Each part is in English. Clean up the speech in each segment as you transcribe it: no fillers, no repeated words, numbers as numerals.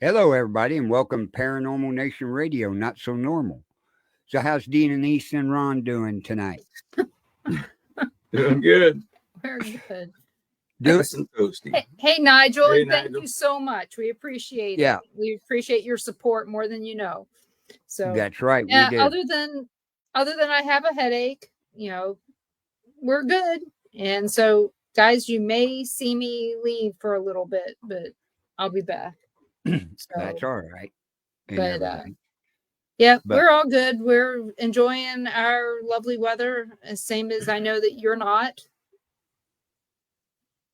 Hello, everybody, and welcome to Paranormal Nation Radio, Not So Normal. So, how's Dean and East and Ron doing tonight? Doing good. Very good. Nice and toasty. Hey, Nigel, Hey, and thank Nigel. you so much. We appreciate Yeah. it. We appreciate your support more than you know. So That's right, yeah, we do. other than I have a headache, we're good. And so, guys, you may see me leave for a little bit, but I'll be back. That's all right. And But everything. yeah, But- we're all good. We're enjoying our lovely weather, same as I know that you're not.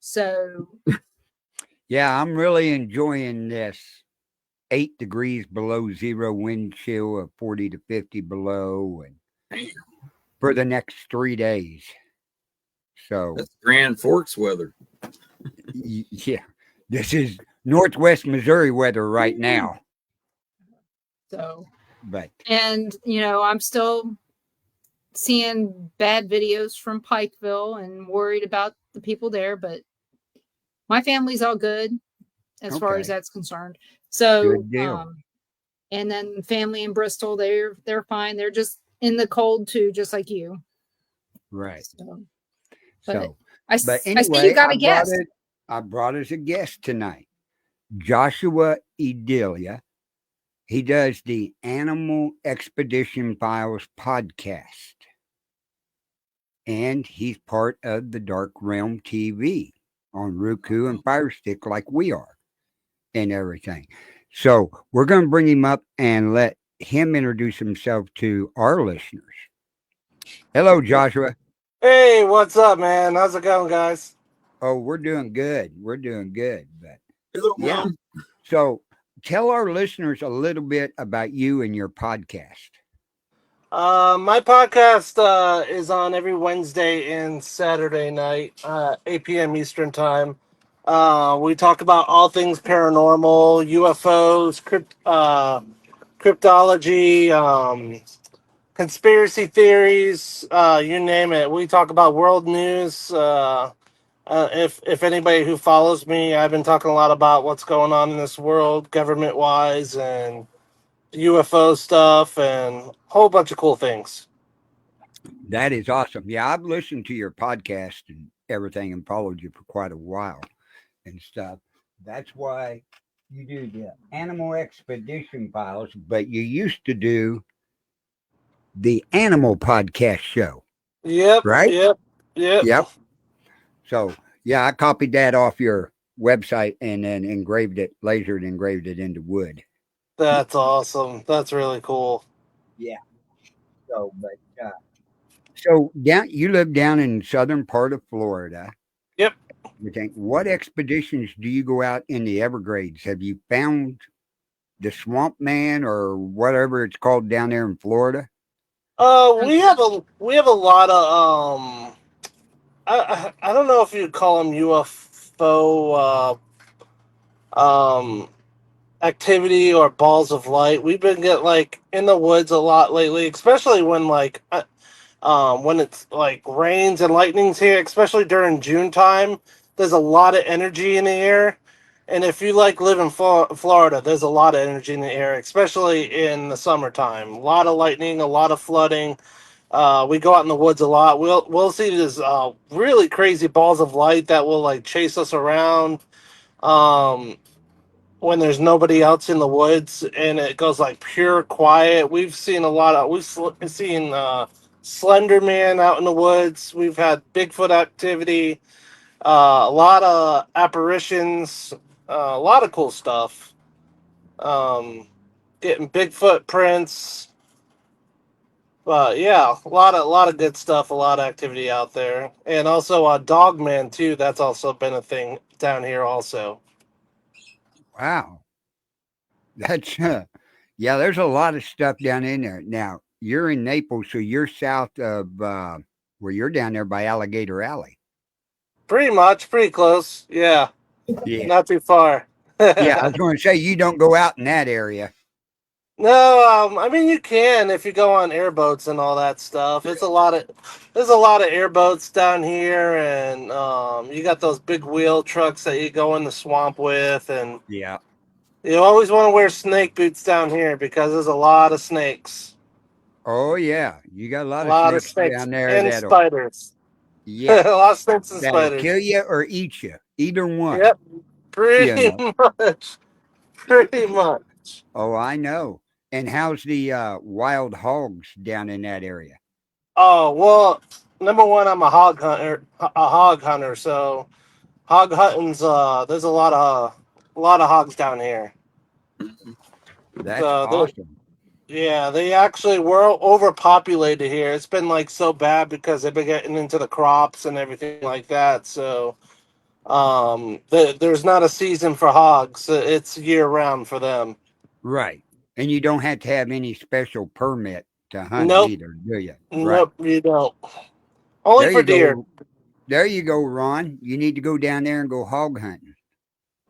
So Yeah, I'm really enjoying this 8 degrees below zero wind chill of 40 to 50 below and for the next 3 days. So, That's Grand Forks weather. yeah, this is Northwest Missouri weather right now. So, But and I'm still seeing bad videos from Pikeville and worried about the people there, but my family's all good as far as Okay. that's concerned. So, Good deal. and then family in Bristol, they're fine. They're just in the cold too, just like you. Right. So, So, I but see anyway, you got a guest. I brought as a guest tonight, Joshua Edilia. He does the Animal Expedition Files podcast, and he's part of the Dark Realm TV on Roku and Fire Stick, like we are, and everything. So we're going to bring him up and let him introduce himself to our listeners. Hello, Joshua. Hey, what's up, man? How's it going, guys? Oh, we're doing good. We're doing good. But Hello, yeah. Mom. So tell our listeners a little bit about you and your podcast. My podcast is on every Wednesday and Saturday night, 8 p.m. Eastern Time. We talk about all things paranormal, UFOs, cryptology, conspiracy theories, you name it. We talk about world news. If anybody who follows me, I've been talking a lot about what's going on in this world, government wise, and UFO stuff, and a whole bunch of cool things. That is awesome. Yeah, I've listened to your podcast and everything and followed you for quite a while and stuff. That's why you do the Animal Expedition Files, but you used to do the Animal Podcast Show, Yep, right? yep. Yep. So, yeah, I copied that off your website and then lasered engraved it into wood. That's awesome. That's really cool. Yeah. So, but so you live down in southern part of Florida. Yep. What expeditions do you go out in the Everglades? Have you found the Swamp Man or whatever it's called down there in Florida? We have a lot of I don't know if you'd call them UFO activity or balls of light. We've been getting like in the woods a lot lately, especially when it's like rains and lightnings here, especially during June time. There's a lot of energy in the air, and if you like live in Florida, there's a lot of energy in the air, especially in the summertime. A lot of lightning, a lot of flooding. We go out in the woods a lot. We'll see these really crazy balls of light that will like chase us around. When there's nobody else in the woods and it goes like pure quiet. We've seen Slender Man out in the woods. We've had Bigfoot activity, a lot of apparitions, a lot of cool stuff. Getting Bigfoot prints. Yeah, a lot of good stuff, a lot of activity out there, and also Dogman too. That's also been a thing down here also. Wow. That's yeah, there's a lot of stuff down in there. Now, you're in Naples, so you're south of where you're down there by Alligator Alley. Pretty much, pretty close. Yeah, Yeah. not too far. Yeah, I was going to say you don't go out in that area. No, I mean you can if you go on airboats and all that stuff. There's a lot of airboats down here, and you got those big wheel trucks that you go in the swamp with, and Yeah. You always want to wear snake boots down here because there's a lot of snakes. Oh yeah, you got a A lot of lot of snakes snakes down there and that'll, spiders. a yeah, lot of snakes and that'll spiders. kill you or eat you. Either one. Yep, You pretty know. much. Pretty much. Oh, I know. And how's the wild hogs down in that area? Oh well, number one, I'm a hog hunter. A hog hunter. So hog hunting's there's a lot of hogs down here. That's So awesome. yeah, they actually were overpopulated here. It's been like so bad because they've been getting into the crops and everything like that. So there's not a season for hogs. It's year round for them. Right. And you don't have to have any special permit to hunt them Nope, either, do you? Right. nope, you don't. Only There for you deer. go. There you go, Ron. You need to go down there and go hog hunting.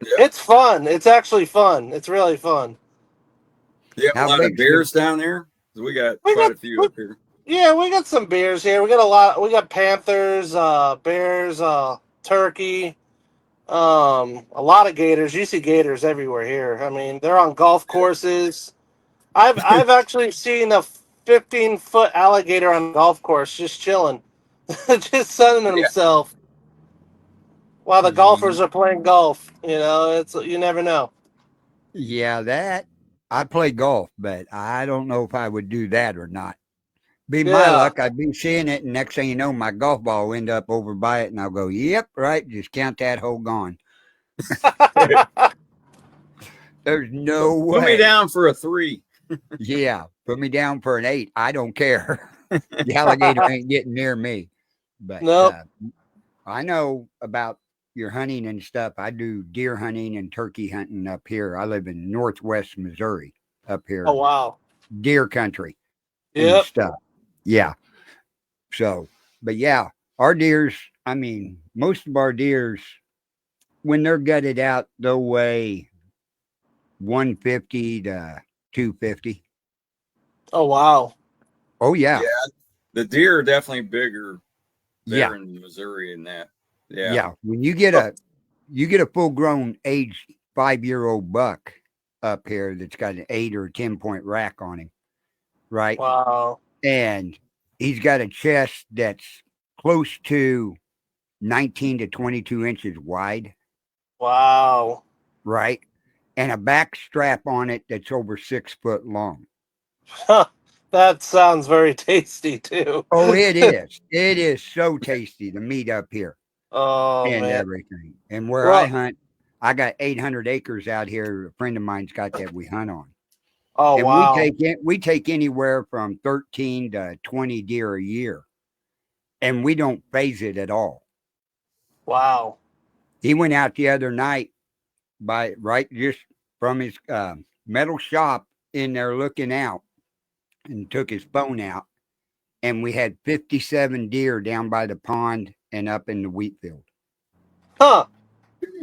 Yeah. It's fun. It's actually fun. It's really fun. You have a How lot of big's the bears down there? 'Cause we got We quite got a few we, up here. yeah, we got some bears here. We got a lot. We got panthers, bears, turkey, a lot of gators. You see gators everywhere here. I mean, they're on golf courses. I've actually seen a 15-foot alligator on a golf course just chilling, just sunning Yeah. himself while the golfers Ye- are playing golf. You know, it's you never know. Yeah, that I play golf, but I don't know if I would do that or not. Be my Yeah. luck, I'd be seeing it, and next thing you know, my golf ball will end up over by it, and I'll go, "Yep, right." Just count that hole gone. There's no Put me way. down for a 3. Yeah, put me down for an 8. I don't care. The alligator ain't getting near me. But Nope. I know about your hunting and stuff. I do deer hunting and turkey hunting up here. I live in Northwest Missouri, up Oh here, wow. deer country and Yep. stuff. Yeah. So, but yeah, our deers, I mean, most of our deers, when they're gutted out, they'll weigh 150 to 250. Oh wow. Oh, yeah. Yeah, the deer are definitely bigger Yeah. there in Missouri and that. Yeah. Yeah. When you get a full grown age 5-year-old buck up here that's got an 8 or 10 point rack on him, right? Wow. And he's got a chest that's close to 19 to 22 inches wide, Wow. right? And a back strap on it that's over 6 foot long. Huh. That sounds very tasty too. Oh, it is. It is so tasty, the meat up here Oh and man. everything. And where I Well, hunt, I got 800 acres out here. A friend of mine's got that we hunt on. oh And wow. we take anywhere from 13 to 20 deer a year, and we don't phase it at all. Wow. He went out the other night by right just from his metal shop in there looking out and took his phone out, and we had 57 deer down by the pond and up in the wheat field. Huh.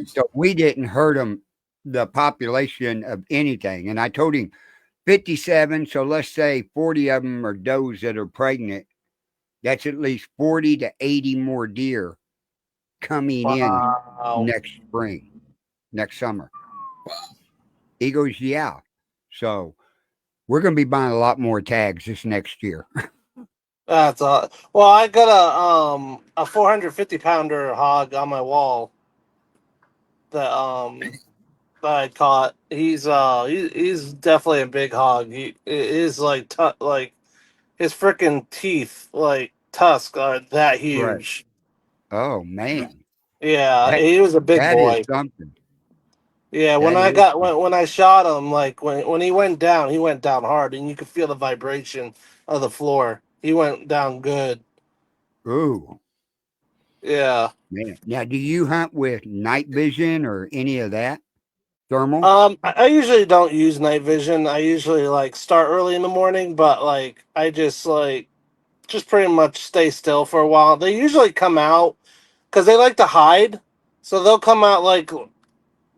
So we didn't hurt them, the population of anything. And I told him 57, so let's say 40 of them are does that are pregnant. That's at least 40 to 80 more deer coming in Wow. next spring, next summer. He goes, yeah. So we're going to be buying a lot more tags this next year. That's well, I got a 450-pounder hog on my wall that that I caught. He's definitely a big hog. He is like like his freaking teeth like tusk are that Right. huge. Oh, man. Yeah, That, he was a big that is boy. something. Yeah, when That I is. got when I shot him, like when he went down hard, and you could feel the vibration of the floor. He went down good. Ooh, Yeah. man. Now, do you hunt with night vision or any of that? Thermal? I usually don't use night vision. I usually like start early in the morning, but like I just pretty much stay still for a while. They usually come out because they like to hide, so they'll come out like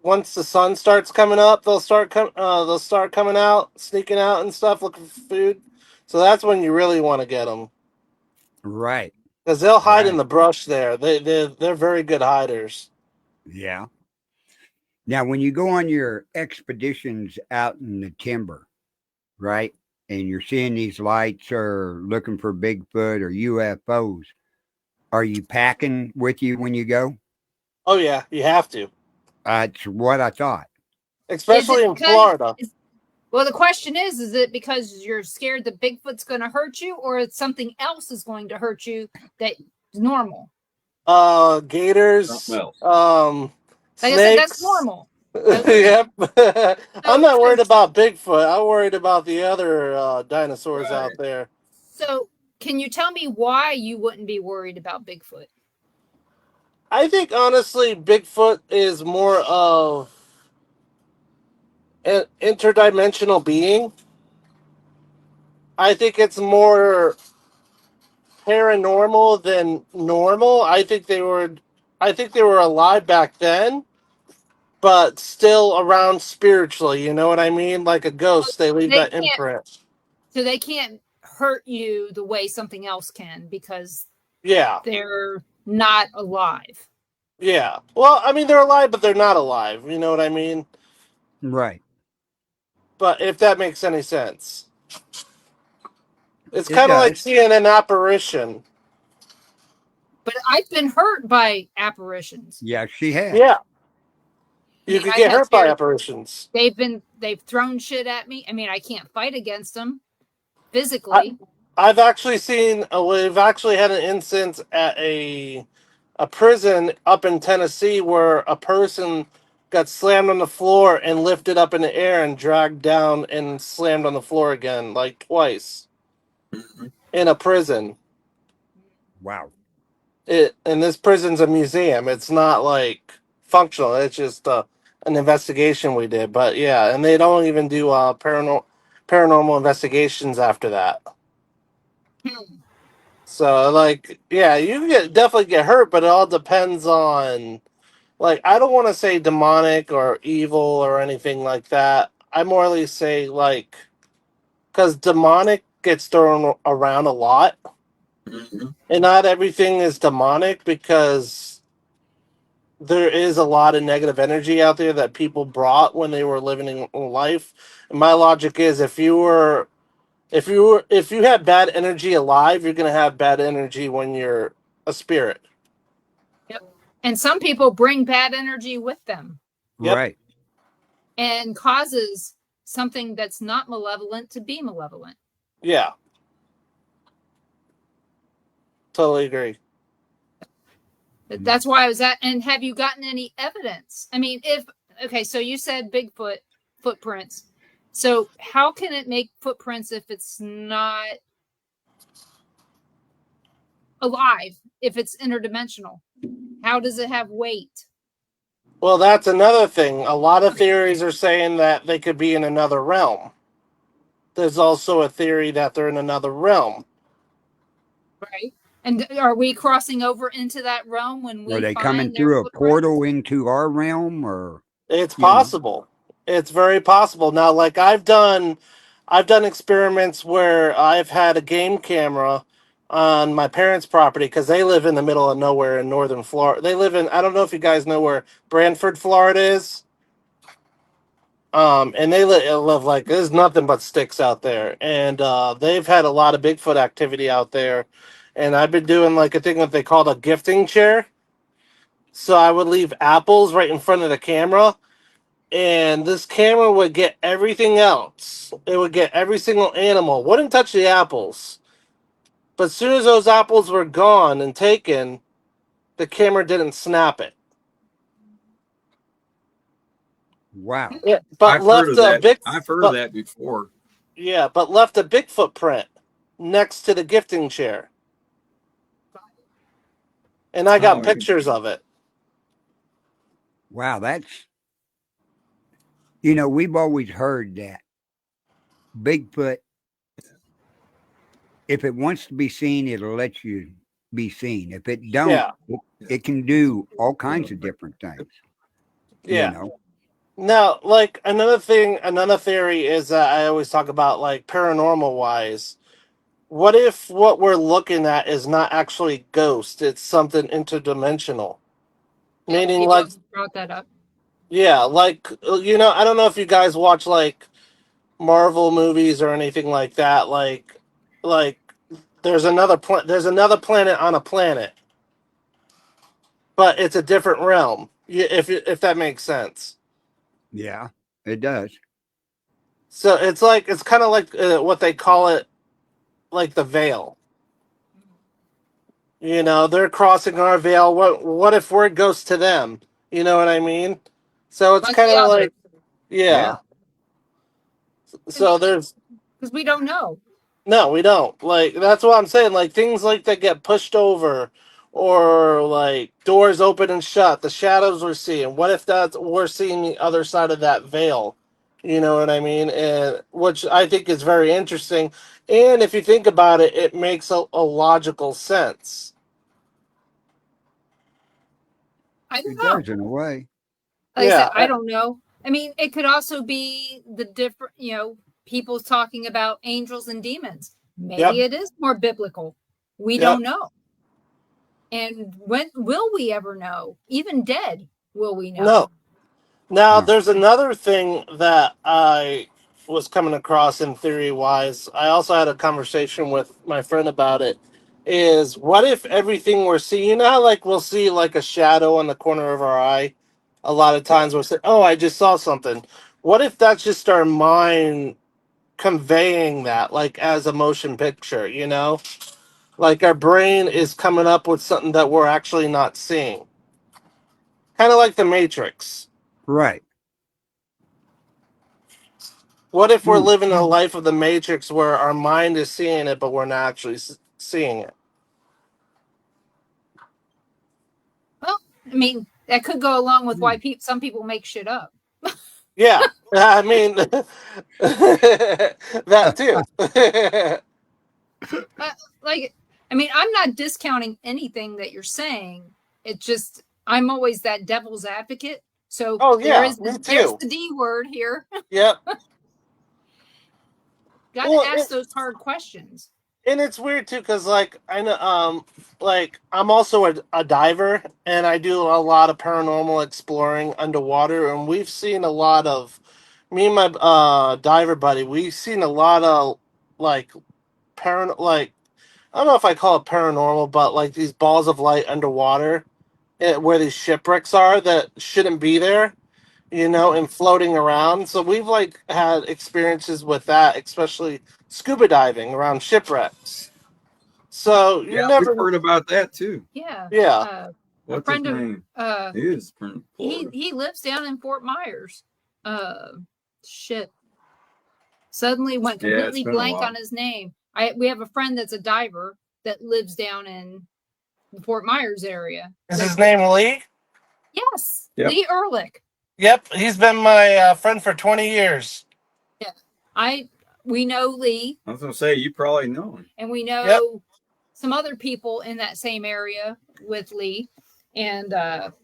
once the sun starts coming up. They'll start coming out, sneaking out and stuff, looking for food. So that's when you really want to get them Right. because they'll hide in Right. the brush there. They're very good hiders. Yeah. Now, when you go on your expeditions out in the timber, right, and you're seeing these lights or looking for Bigfoot or UFOs, are you packing with you when you go? Oh yeah, you have to, That's what I thought. Is especially it in because? Florida. Well, the question is it because you're scared that Bigfoot's going to hurt you, or it's something else is going to hurt you that's normal? Something Gators, else. Like I said, that's snakes. normal. Okay. Yep. I'm So, not so, worried about Bigfoot. I'm worried about the other dinosaurs Right. out there. so, can you tell me why you wouldn't be worried about Bigfoot? I think honestly, Bigfoot is more of an interdimensional being. I think it's more paranormal than normal. I think they were alive back then, but still around spiritually, you know what I mean? Like a ghost, they leave They that can't. imprint. So they can't hurt you the way something else can because Yeah. they're not alive. Yeah. Well, I mean they're alive but they're not alive, you know what I mean? Right. But if that makes any sense. It's It kind of like does. seeing an apparition. But I've been hurt by apparitions. Yeah, she has. Yeah. I You mean, could I've get had hurt by spirits. apparitions. They've thrown shit at me. I mean, I can't fight against them I, physically. I've actually seen. We've actually had an instance at a prison up in Tennessee where a person got slammed on the floor and lifted up in the air and dragged down and slammed on the floor again, like twice Mhm. in a prison. Wow. And this prison's a museum. It's not like functional. It's just an investigation we did. But yeah, and they don't even do paranormal investigations after that. Hmm. So like, yeah, you can definitely get hurt, but it all depends on like I don't want to say demonic or evil or anything like that. I morally say like because demonic gets thrown around a lot, Mhm. and not everything is demonic because there is a lot of negative energy out there that people brought when they were living in life. And my logic is if you have bad energy alive, you're gonna have bad energy when you're a spirit. Yep. And some people bring bad energy with them Yep. Right. and causes something that's not malevolent to be malevolent. Yeah. Totally agree. That's why I was at. And have you gotten any evidence? I mean, if okay, so you said Bigfoot footprints. So how can it make footprints if it's not alive? If it's interdimensional, how does it have weight? Well, that's another thing. A lot of theories are saying that they could be in another realm. There's also a theory that they're in another realm. Right. And are we crossing over into that realm when Are we they coming find their through a portal footprints? into our realm or, It's you know? possible. It's very possible. Now, like I've done experiments where I've had a game camera on my parents' property because they live in the middle of nowhere in northern Florida. They live in I don't know if you guys know where Brantford, Florida is. And they live like there's nothing but sticks out there, and they've had a lot of Bigfoot activity out there. And I've been doing like a thing that they called a gifting chair. So I would leave apples right in front of the camera, and this camera would get everything else. It would get every single animal. Wouldn't touch the apples. But as soon as those apples were gone and taken, the camera didn't snap it. Wow. Yeah, but I've heard left of a that. big, I've heard of but that before. yeah, but left a Bigfoot print next to the gifting chair, and I got Oh, pictures of it. Wow. We've always heard that Bigfoot, if it wants to be seen, it'll let you be seen. If it don't, Yeah, it can do all kinds of different things, you yeah. know? Now, like another theory is that I always talk about like paranormal wise. What if what we're looking at is not actually ghost? It's something interdimensional. Yep, Meaning, people like, have brought that up. Yeah, like I don't know if you guys watch like Marvel movies or anything like that. Like there's another planet on a planet, but it's a different realm. If that makes sense. Yeah, it does. So it's kind of like what they call it, like the veil. They're crossing our veil. What if word goes to them? You know what I mean? So it's Like kind the of other. like, yeah. Yeah. I So mean, there's because we don't know. no, we don't. Like that's what I'm saying. Like things like that get pushed over, or like doors open and shut. The shadows we're seeing. What if we're seeing the other side of that veil? You know what I mean? And which I think is very interesting. And if you think about it, it makes a logical sense. I don't It know. does in a way. Like I said, Yeah, I don't know. I mean, it could also be the different, people talking about angels and demons. yep, Maybe it is more biblical. We yep. don't know. And when will we ever know? Even dead, will we know? No. Now, No. there's another thing that I was coming across in theory wise. I also had a conversation with my friend about it. Is what if everything we're seeing, how like we'll see like a shadow on the corner of our eye? A lot of times we'll say, oh, I just saw something. What if that's just our mind conveying that, like as a motion picture, Like our brain is coming up with something that we're actually not seeing. Kind of like the Matrix. Right. What if we're Hmm. living a life of the Matrix where our mind is seeing it, but we're not actually seeing it? Well, I mean, that could go along with why some people make shit up. Yeah, I mean that too. Like, I mean, I'm not discounting anything that you're saying. It just I'm always that devil's advocate. So Oh yeah, me there's too. the D word here. Yep. Got to Well, ask those hard questions. and it's weird too because like I know, like I'm also a diver, and I do a lot of paranormal exploring underwater, and we've seen a lot of me and my diver buddy. We've seen a lot of like like I don't know if I call it paranormal, but like these balls of light underwater, where these shipwrecks are that shouldn't be there, and floating around. So we've like had experiences with that, especially scuba diving around shipwrecks. So Yeah, you we've never, heard about that too. Yeah. yeah, A What's his friend of name? He is from Florida. he lives down in Fort Myers. Uh Shit. Suddenly went Yeah, it's completely been a blank on while. his name. We have a friend that's a diver that lives down in the Fort Myers area. is That his name Lee? Yes, Yep. Lee Ehrlich. Yep, he's been my friend for 20 years. Yeah. I we know Lee I was gonna say you probably know him. and we Yep. know some other people in that same area with Lee. And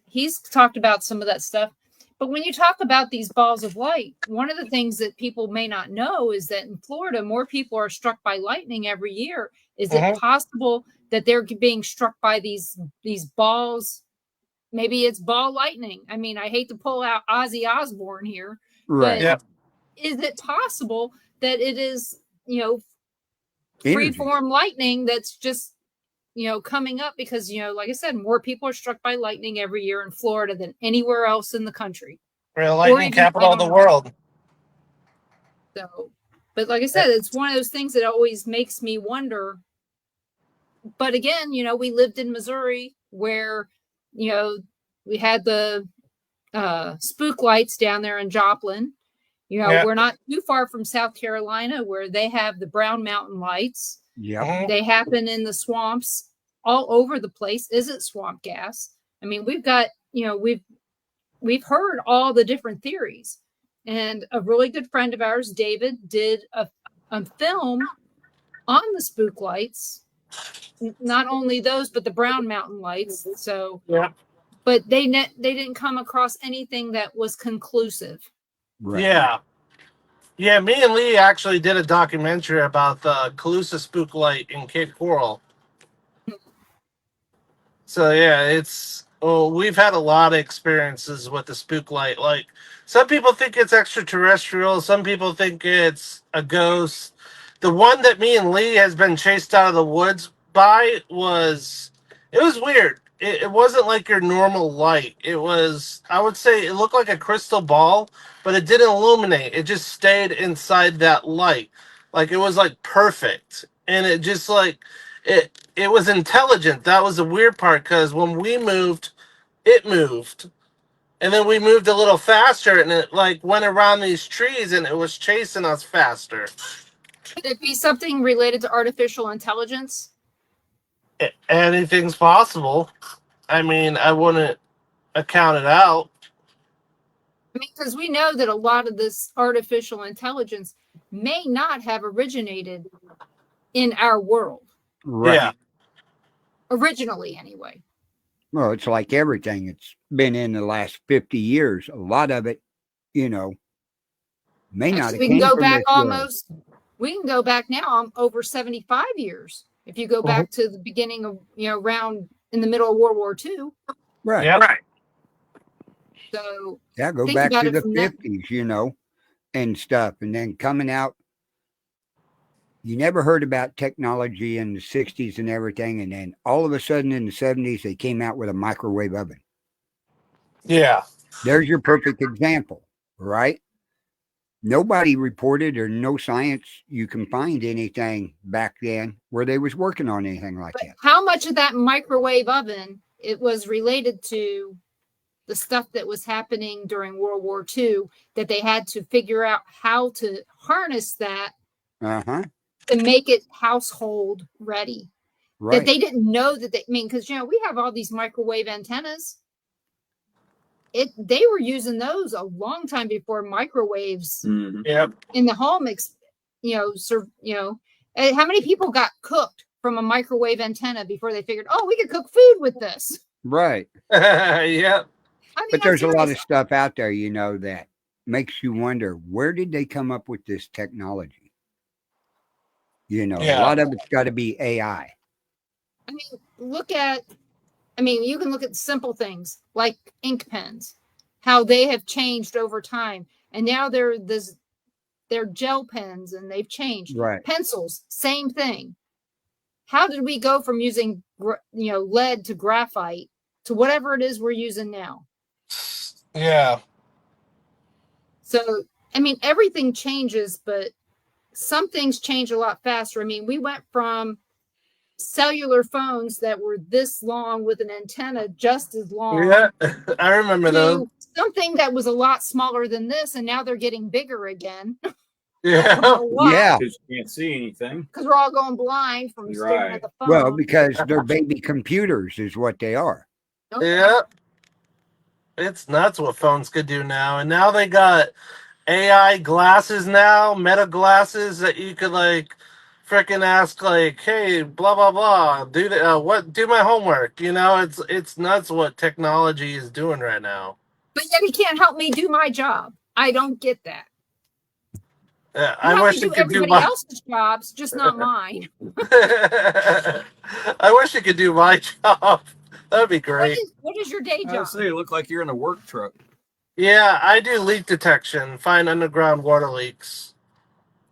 he's talked about some of that stuff. But when you talk about these balls of light, one of the things that people may not know is that in Florida, more people are struck by lightning every year. Is it Hmm. possible that they're being struck by these balls? Maybe it's ball lightning. I mean, I hate to pull out Ozzy Osbourne here, but Right. Yep. is it possible that it is, free Energy. form lightning that's just coming up because like I said, more people are struck by lightning every year in Florida than anywhere else in the country, Real or lightning even I capital of don't the know. world. So, but like I said, it's one of those things that always makes me wonder. But again, we lived in Missouri where we had the spook lights down there in Joplin. Yeah. We're not too far from South Carolina where they have the Brown Mountain lights. Yep. Hmm. They happen in the swamps all over the place. Is it swamp gas? I mean, we've got, we've heard all the different theories. And a really good friend of ours, David, did a film on the spook lights. Not only those, but the Brown Mountain lights. So, Yeah. but they didn't come across anything that was conclusive. Right. Yeah. Yeah, me and Lee actually did a documentary about the Calusa spook light in Cape Coral. So yeah, it's Well, we've had a lot of experiences with the spook light. Like, some people think it's extraterrestrial, some people think it's a ghost. The one that me and Lee has been chased out of the woods by it was weird. It wasn't like your normal light. It was, I would say, it looked like a crystal ball, but it didn't illuminate. It just stayed inside that light. Like, it was like perfect. And it just like, it was intelligent. That was the weird part, because when we moved, it moved, and then we moved a little faster, and it like went around these trees, and it was chasing us faster. Could it be something related to artificial intelligence? Anything's possible. I mean, I wouldn't account it out. I mean, because we know that a lot of this artificial intelligence may not have originated in our world. Right. Yeah. Originally, anyway. Well, it's like everything. It's been in the last 50 years. A lot of it, may not Actually, have we can came go from back this world. almost, we can go back now over 75 years. If you go back to the beginning of, around in the middle of World War II. Right. Yeah. Right. So Yeah, go think back about to it the from that- 50s, and stuff. And then coming out, you never heard about technology in the 60s and everything. And then all of a sudden in the 70s, they came out with a microwave oven. Yeah. There's your perfect example, right? Nobody reported or no science you can find anything back then where they was working on anything like but that. how much of that microwave oven it was related to the stuff that was happening during World War II that they had to figure out how to harness that Uh-huh. to make it household ready. Right. That they didn't know that because we have all these microwave antennas. They were using those a long time before microwaves Yep. in the home. How many people got cooked from a microwave antenna before they figured, oh, we could cook food with this? Right. Yep. I mean, But I'm there's a lot serious. of stuff out there, that makes you wonder, where did they come up with this technology? A lot of it's got to be AI. I mean, you can look at simple things like ink pens, how they have changed over time. And now they're gel pens and they've changed. Right. Pencils, same thing. How did we go from using, lead to graphite to whatever it is we're using now? Yeah. So, I mean, everything changes, but some things change a lot faster. I mean, we went from cellular phones that were this long with an antenna just as long Yeah. I remember those. to something that was a lot smaller than this, and now they're getting bigger again. Yeah. Yeah. Because you can't see anything. Because we're all going blind from staring at the phone. Well, because they're baby computers is what they are. Yeah. It's nuts what phones could do now. And now they got AI glasses now, meta glasses that you could freaking ask hey, blah blah blah, do my homework. It's nuts what technology is doing right now. But yet he can't help me do my job. I don't get that. I wish it could do everybody else's jobs, just not mine. I wish it could do my job. That'd be great. What is your day I job? would say it looked like you're in a work truck. Yeah, I do leak detection, find underground water leaks.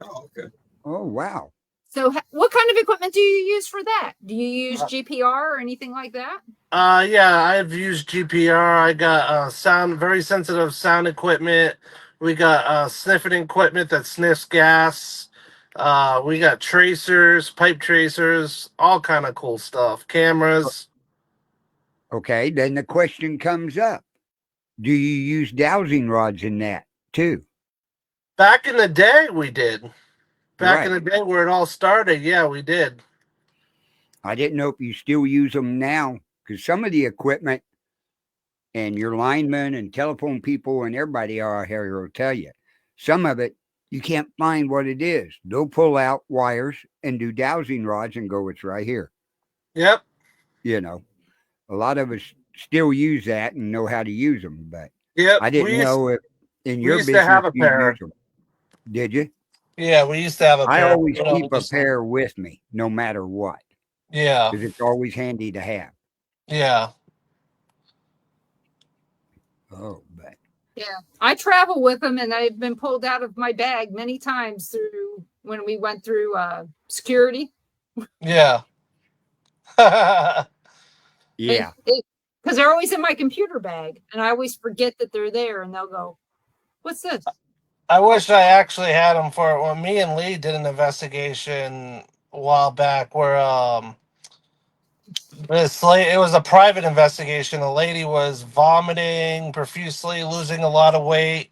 Oh, okay. Oh, wow. So what kind of equipment do you use for that? Do you use GPR or anything like that? Yeah, I've used GPR. I got very sensitive sound equipment. We got sniffing equipment that sniffs gas. We got tracers, pipe tracers, all kind of cool stuff. Cameras. Okay, then the question comes up. Do you use dowsing rods in that too? Back in the day, we did. Back in Right. the day where it all started, yeah, we did. I didn't know if you still use them now, because some of the equipment and your linemen and telephone people and everybody out here will tell you, some of it, you can't find what it is. They'll pull out wires and do dowsing rods and go, it's right here. Yep. A lot of us still use that and know how to use them, but Yep. I didn't know if in your used to business have a you pair. use them. Did you? Yeah, we used to have a I pair. always keep a pair with me, no matter what, Yeah. because it's always handy to have. Yeah. Oh, but Yeah, I travel with them, and I've been pulled out of my bag many times through when we went through security. Yeah. yeah. Because they're always in my computer bag, and I always forget that they're there, and they'll go, "What's this?" I wish I actually had them for it. When me and Lee did an investigation a while back where it was a private investigation. A lady was vomiting profusely, losing a lot of weight,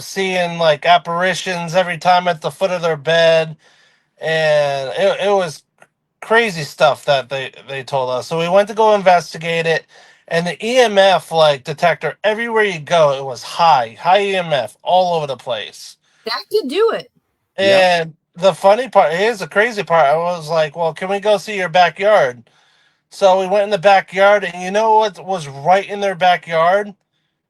seeing like apparitions every time at the foot of their bed, and it was crazy stuff that they told us. So we went to go investigate it, and the EMF like detector everywhere you go, it was high EMF all over the place. That could do it. Yep. And the funny part, here's the crazy part. I was like, "Well, can we go see your backyard?" So we went in the backyard, and you know what was right in their backyard?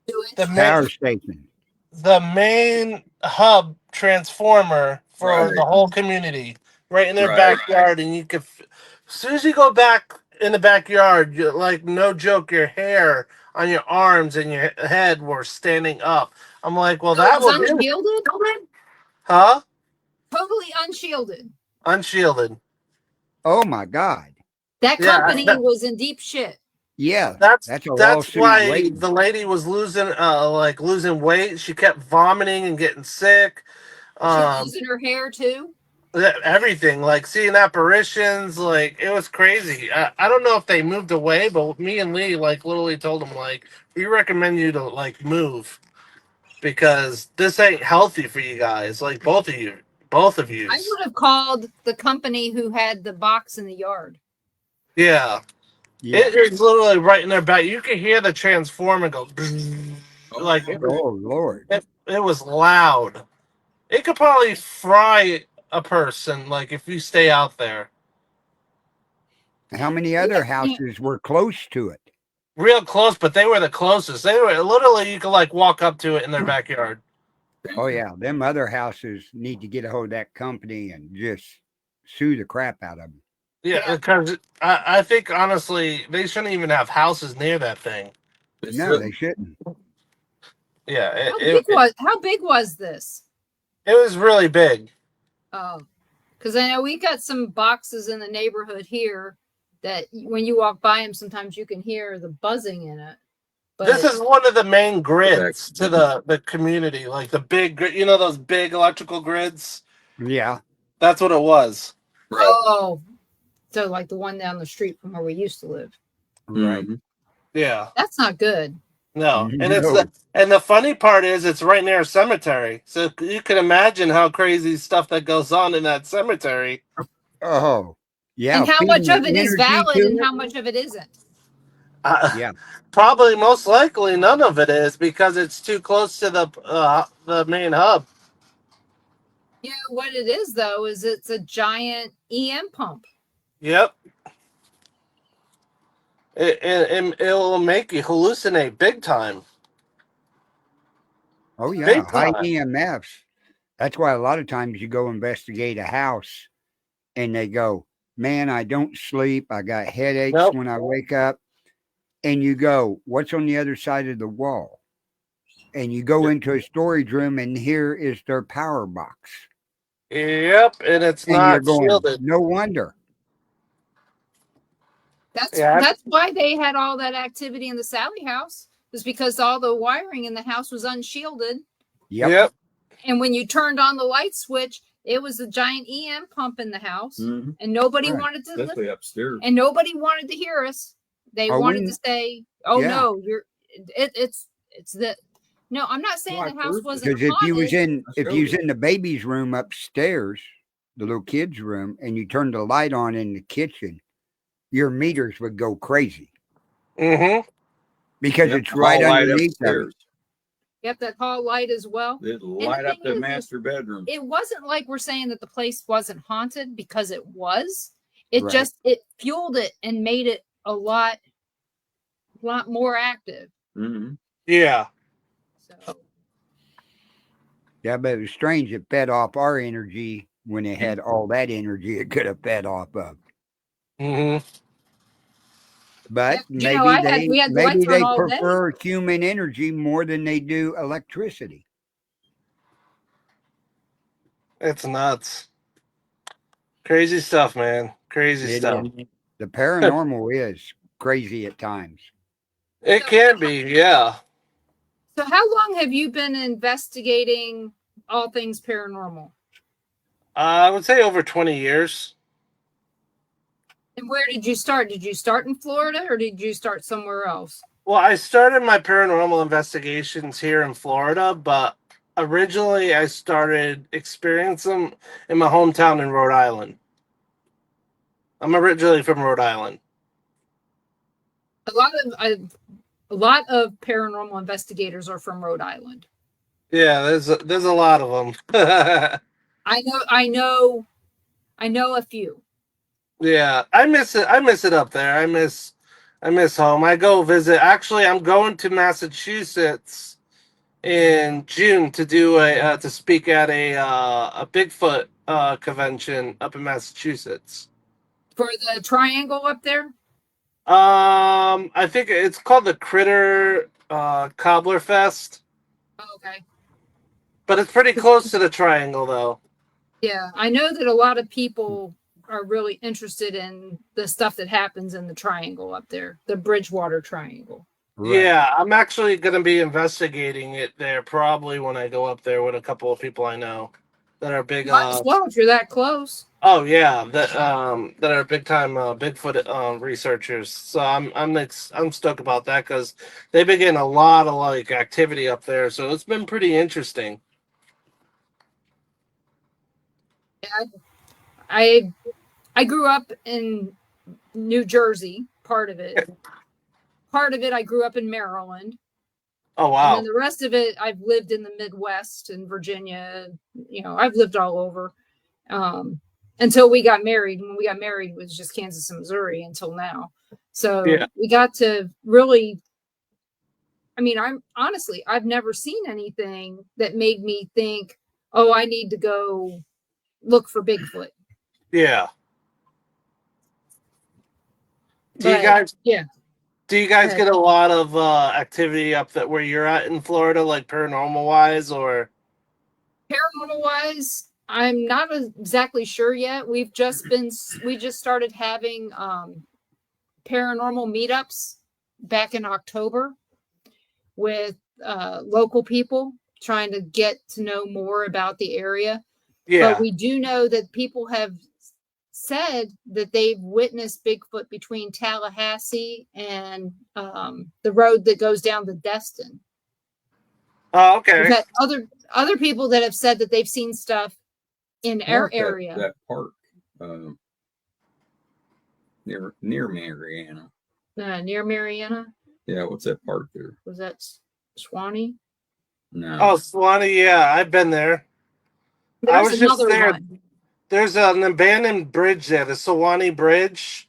Do The it. main, Power station. the main hub transformer for Right. the whole community, right in their Right. backyard. And you could, as soon as you go back in the backyard, like no joke, your hair on your arms and your head were standing up. I'm like, well, So it that was would be, unshielded. huh? Totally unshielded. Unshielded. Oh my God. That Yeah, company was in deep shit. Yeah. That's That's a that's lawsuit why waiting. the lady was losing weight. She kept vomiting and getting sick. She was Um, losing her hair too. everything like seeing apparitions, like it was crazy. I don't know if they moved away, but me and Lee like literally told them like we recommend you to like move because this ain't healthy for you guys. Like both of I yous. would have called the company who had the box in the yard. Yeah, Yeah. it is literally right in their back. You can hear the transformer go. Oh, Like Oh Lord. it was loud. It could probably fry a person, like if you stay out there. How many We other got, you know, houses were close to it? Real close, but they were the closest. They were literally you could like walk up to it in their backyard. Oh yeah. Them other houses need to get a hold of that company and just sue the crap out of them. Yeah, yeah. because I think honestly they shouldn't even have houses near that thing. they No, they shouldn't. shouldn't. Yeah, How big was this? it was really big. Oh, because I know we got some boxes in the neighborhood here that when you walk by them, sometimes you can hear the buzzing in it. This But is one of the main Correct. grids to the community, like the big grid. You know those big electrical grids. Yeah. That's what it was. Right. oh, so like the one down the street from where we used to live. Right. Mhm. Yeah. That's not good. No, and No. the funny part is it's right near a cemetery, so you can imagine how crazy stuff that goes on in that cemetery. Oh. Yeah. And how much Feeding of it is energy valid to and it. how much of it isn't. Uh, Yeah. Probably, most likely, none of it is because it's too close to the main hub. You know what it is though is it's a giant EM pump. Yep, it'll make you hallucinate big time, Oh big yeah. High time. EMFs. That's why a lot of times you go investigate a house and they go, man, I don't sleep. I got headaches Nope. when I wake up. And you go, what's on the other side of the wall? And you go Yep. into a storage room and here is their power box. Yep, and it's And you're not going, shielded. no wonder. Yeah, That's why they had all that activity in the Sally house, is because all the wiring in the house was unshielded. Yep. yep, And when you turned on the light switch, it was a giant EM pump in the house. Mhm. And nobody Right. wanted to Especially upstairs. and nobody wanted to hear us. They Oh, wanted we, to say, "Oh yeah. no, it's the no." I'm not saying Why, the house Thursday? wasn't Because if you was showed in the baby's room upstairs, the little kid's room, and you turned the light on in the kitchen, your meters would go crazy mm-hmm. because Yep, it's the right hall light underneath of it. upstairs. Yep, that hall light as well. It the light up thing the is, master bedroom. It wasn't like we're saying that the place wasn't haunted, because it was. It Right. just it fueled it and made it a lot more active. Mhm. Yeah, So Yeah, but it was strange. It fed off our energy when it had all that energy it could have fed off of. mm-hmm. But You know, we had the maybe lights on they all day. prefer human energy more than they do electricity. It's nuts. Crazy stuff, man. Crazy It stuff. is. The paranormal is crazy at times. It can be, yeah. So how long have you been investigating all things paranormal? I would say over 20 years. And where did you start? Did you start in Florida or did you start somewhere else? Well, I started my paranormal investigations here in Florida, but originally I started experiencing them in my hometown in Rhode Island. I'm originally from Rhode Island. A lot of paranormal investigators are from Rhode Island. Yeah, there's a lot of them. I know a few. Yeah, I miss it. I miss it up there. I miss home. I go visit. Actually, I'm going to Massachusetts in June to do to speak at a Bigfoot convention up in Massachusetts. For the triangle up there? I think it's called the Critter Cobbler Fest, Oh, okay. but it's pretty close to the Triangle, though. Yeah, I know that a lot of people are really interested in the stuff that happens in the triangle up there, the Bridgewater Triangle. Right. Yeah, I'm actually going to be investigating it there probably when I go up there with a couple of people I know that are big. Might as well if you're that close. Oh yeah, that are big time Bigfoot researchers. So I'm stoked about that because they've been getting a lot of like activity up there. So it's been pretty interesting. Yeah, I grew up in New Jersey, part of it. Part of it I grew up in Maryland. Oh And wow. then the rest of it I've lived in the Midwest in Virginia. You know, I've lived all over. Until we got married. When we got married, it was just Kansas and Missouri until now. So Yeah. we got to really, I mean, I've never seen anything that made me think, oh, I need to go look for Bigfoot. Yeah. Do you But guys yeah, do you guys uh, get a lot of activity up that where you're at in Florida, like paranormal wise, or? paranormal wise, I'm not exactly sure yet. We just started having paranormal meetups back in October with local people trying to get to know more about the area. Yeah. But we do know that people have said that they've witnessed Bigfoot between Tallahassee and the road that goes down to Destin. Oh, We've okay. had other people that have said that they've seen stuff in our area. That park near Mariana. Near Mariana. Yeah, what's that park there? Was that Swanee? No. Oh, Swanee, yeah, I've been there. I There's was just another there. one. There's an abandoned bridge there, the Sewanee Bridge.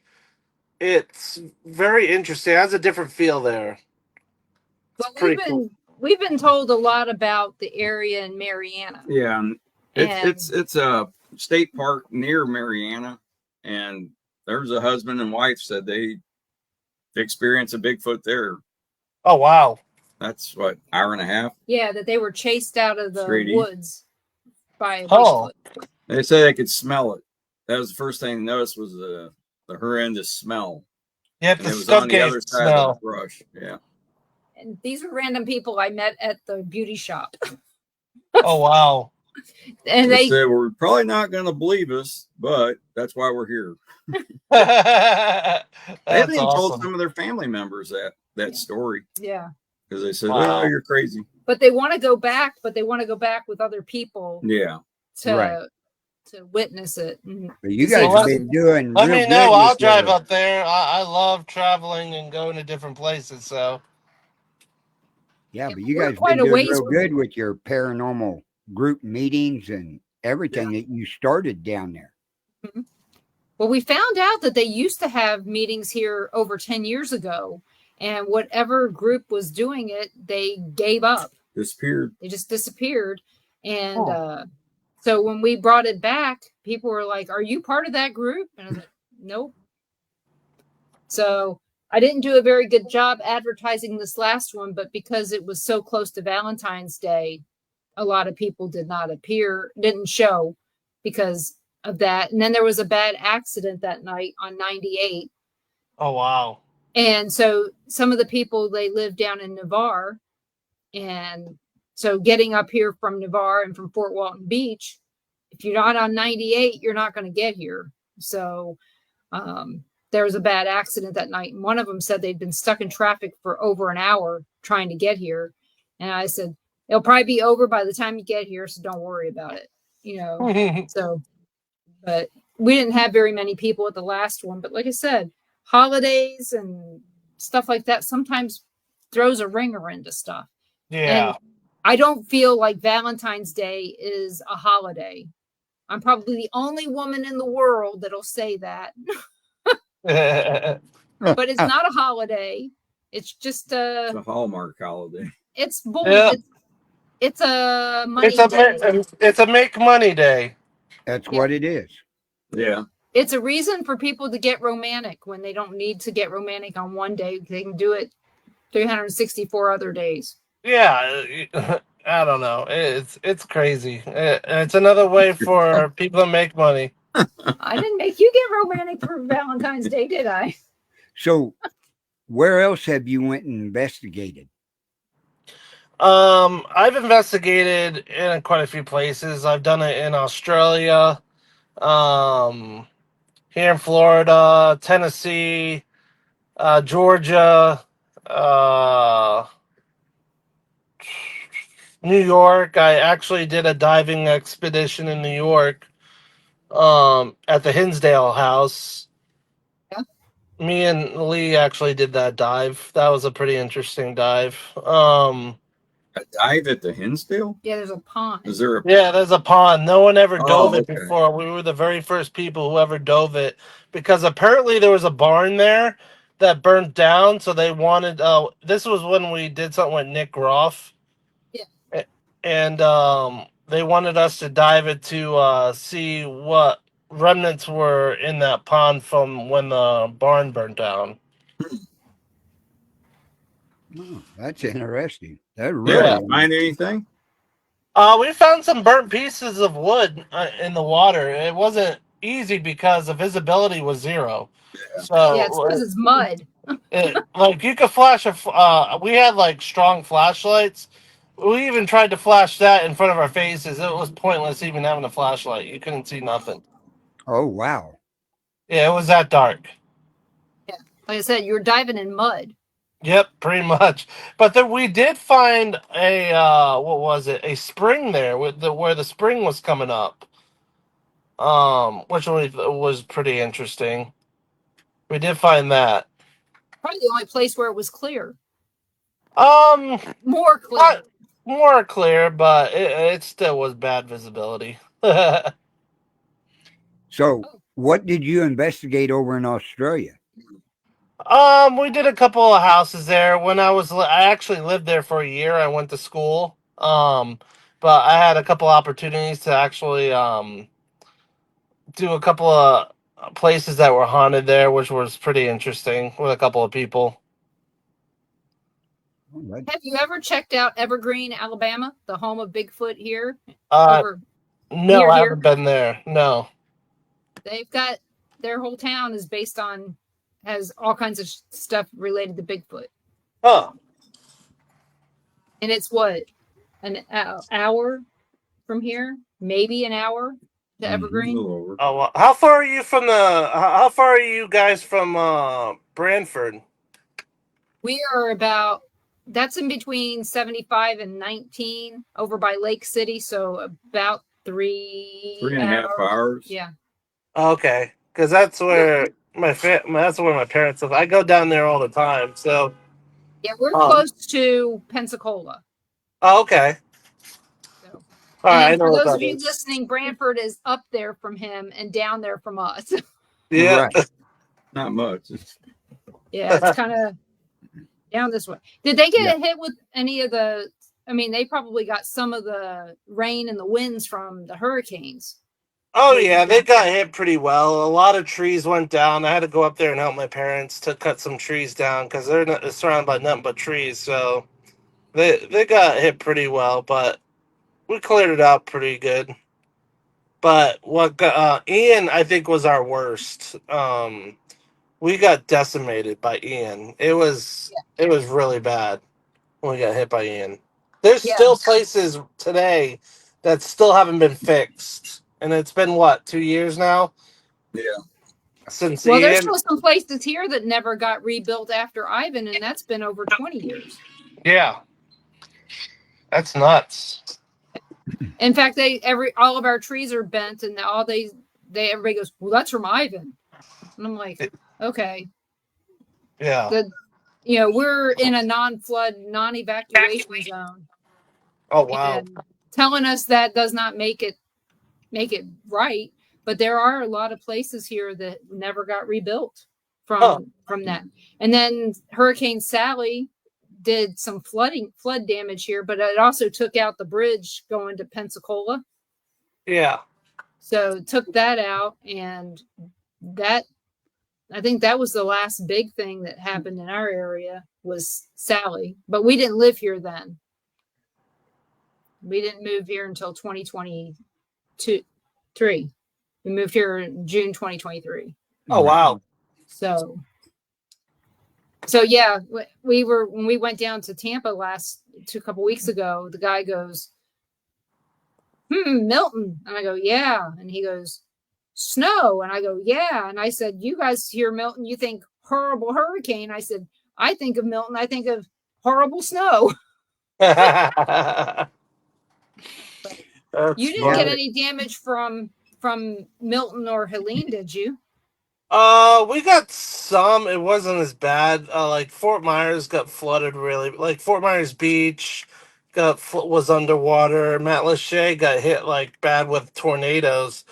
It's very interesting. It has a different feel there. But pretty cool. we've been told a lot about the area in Mariana. Yeah, And- it's a state park near Mariana, and there's a husband and wife said they experienced a Bigfoot there. Oh wow. That's what, hour and a half. Yeah, that they were chased out of the Straight east. woods by a Oh. Bigfoot. They say they could smell it. That was the first thing they noticed was the horrendous smell. You have And the it was on the skunk other side of smell. the brush. Yeah. And these are random people I met at the beauty shop. Oh wow. And They they said we're probably not going to believe us, but that's why we're here. That's They haven't even told awesome. some of their family members that story yeah. because they said, Wow. "Oh, you're crazy." But they want to go back, with other people Yeah. to witness it. And But you to see guys if have it's- been doing Let real me good know. I'll with drive your- up there. I love traveling and going to different places. So Yeah, but you we're guys quite been a doing ways real from good here. with your paranormal group meetings and everything that you started down there. Well, we found out that they used to have meetings here over 10 years ago, and whatever group was doing it, they gave up. Disappeared. They just disappeared. And so when we brought it back, people were like, "Are you part of that group?" And I was like, "Nope." So I didn't do a very good job advertising this last one, but because it was so close to Valentine's Day, a lot of people didn't show because of that. And then there was a bad accident that night on 98. Oh wow. And so some of the people, they live down in Navarre. And so getting up here from Navarre and from Fort Walton Beach, if you're not on 98, you're not going to get here. So there was a bad accident that night. And one of them said they'd been stuck in traffic for over an hour trying to get here. And I said, it'll probably be over by the time you get here. So don't worry about it, So, but we didn't have very many people at the last one. But like I said, holidays and stuff like that sometimes throws a ringer into stuff. Yeah. And I don't feel like Valentine's Day is a holiday. I'm probably the only woman in the world that'll say that. But it's not a holiday. It's just It's a Hallmark holiday. it's bull. Yeah. It's a money day. It's a make money day. That's what it is. Yeah. It's a reason for people to get romantic when they don't need to get romantic on one day. They can do it 364 other days. Yeah, I don't know. It's crazy. It's another way for people to make money. I didn't make you get romantic for Valentine's Day, did I? So, where else have you went and investigated? I've investigated in quite a few places. I've done it in Australia, here in Florida, Tennessee, Georgia, New York. I actually did a diving expedition in New York, at the Hinsdale House. Yeah. Me and Lee actually did that dive. That was a pretty interesting dive. A dive at the Hinsdale? Yeah, there's a pond. Is there a Yeah, there's a pond. No one ever dove it okay. before. We were the very first people who ever dove it because apparently there was a barn there that burnt down. So they wanted. This was when we did something with Nick Groff. Yeah. And they wanted us to dive it to see what remnants were in that pond from when the barn burnt down. Oh, that's interesting. That Yeah, really. find anything? We found some burnt pieces of wood in the water. It wasn't easy because the visibility was zero. So Yeah, it's because it's mud. like you could flash we had like strong flashlights. We even tried to flash that in front of our faces. It was pointless even having a flashlight. You couldn't see nothing. Oh, wow. Yeah, it was that dark. Yeah. Like I said, you were diving in mud. Yep, pretty much. But then we did find a what was it? A spring there with where the spring was coming up. Which was pretty interesting. We did find that. Probably the only place where it was clear. Um, More clear. not more clear, but it still was bad visibility. So, what did you investigate over in Australia? We did a couple of houses there. I actually lived there for a year. I went to school. But I had a couple opportunities to actually do a couple of places that were haunted there, which was pretty interesting with a couple of people. Oh, that- Have you ever checked out Evergreen, Alabama, the home of Bigfoot here? No, near I here? haven't been there. No. They've got their whole town is has all kinds of stuff related to Bigfoot. Huh. And it's what, an hour from here? Maybe an hour to A Evergreen? little over. Oh, well, how far are you from how far are you guys from Brantford? We are that's in between 75 and 19 over by Lake City. So about 3.5 hours. Yeah. Okay, because that's where that's where my parents live. I go down there all the time. So. Yeah, we're close to Pensacola. Oh, okay. So. All right. I And know for what those that of you is. listening, Brantford is up there from him and down there from us. Yeah. Right. Not much. Yeah, it's kind of down this way. Did they get Yeah. hit with any of the? I mean, they probably got some of the rain and the winds from the hurricanes. Oh Where yeah, you've they been? got hit pretty well. A lot of trees went down. I had to go up there and help my parents to cut some trees down because they're surrounded by nothing but trees. So they got hit pretty well, but we cleared it out pretty good. But Ian, I think, was our worst. We got decimated by Ian. It was really bad when we got hit by Ian. There's Yeah. still places today that still haven't been fixed, and it's been what, 2 years now Yeah. since Well, there's Ian. still some places here that never got rebuilt after Ivan, and that's been over 20 years. Yeah, that's nuts. In fact, all of our trees are bent, and everybody goes, "Well, that's from Ivan," and I'm like, "Okay." Yeah. The we're in a non-flood, non-evacuation zone, Oh wow. and telling us that does not make it right. But there are a lot of places here that never got rebuilt Huh. from that. And then Hurricane Sally did some flood damage here, but it also took out the bridge going to Pensacola. Yeah. So took that out, and that I think that was the last big thing that happened in our area was Sally. But we didn't live here then. We didn't move here until 2023. We moved here in June 2023. Oh Right. wow. So yeah, we were when we went down to Tampa a couple weeks ago. The guy goes, Milton, and I go, yeah, and he goes, snow, and I go, yeah, and I said, you guys hear Milton, you think horrible hurricane. I said, I think of Milton, I think of horrible snow. That's You didn't Yeah. get funny. any damage from Milton or Helene, did you? We got some. It wasn't as bad. Like Fort Myers got flooded really. Like Fort Myers Beach was underwater. Matt Lachey got hit like bad with tornadoes.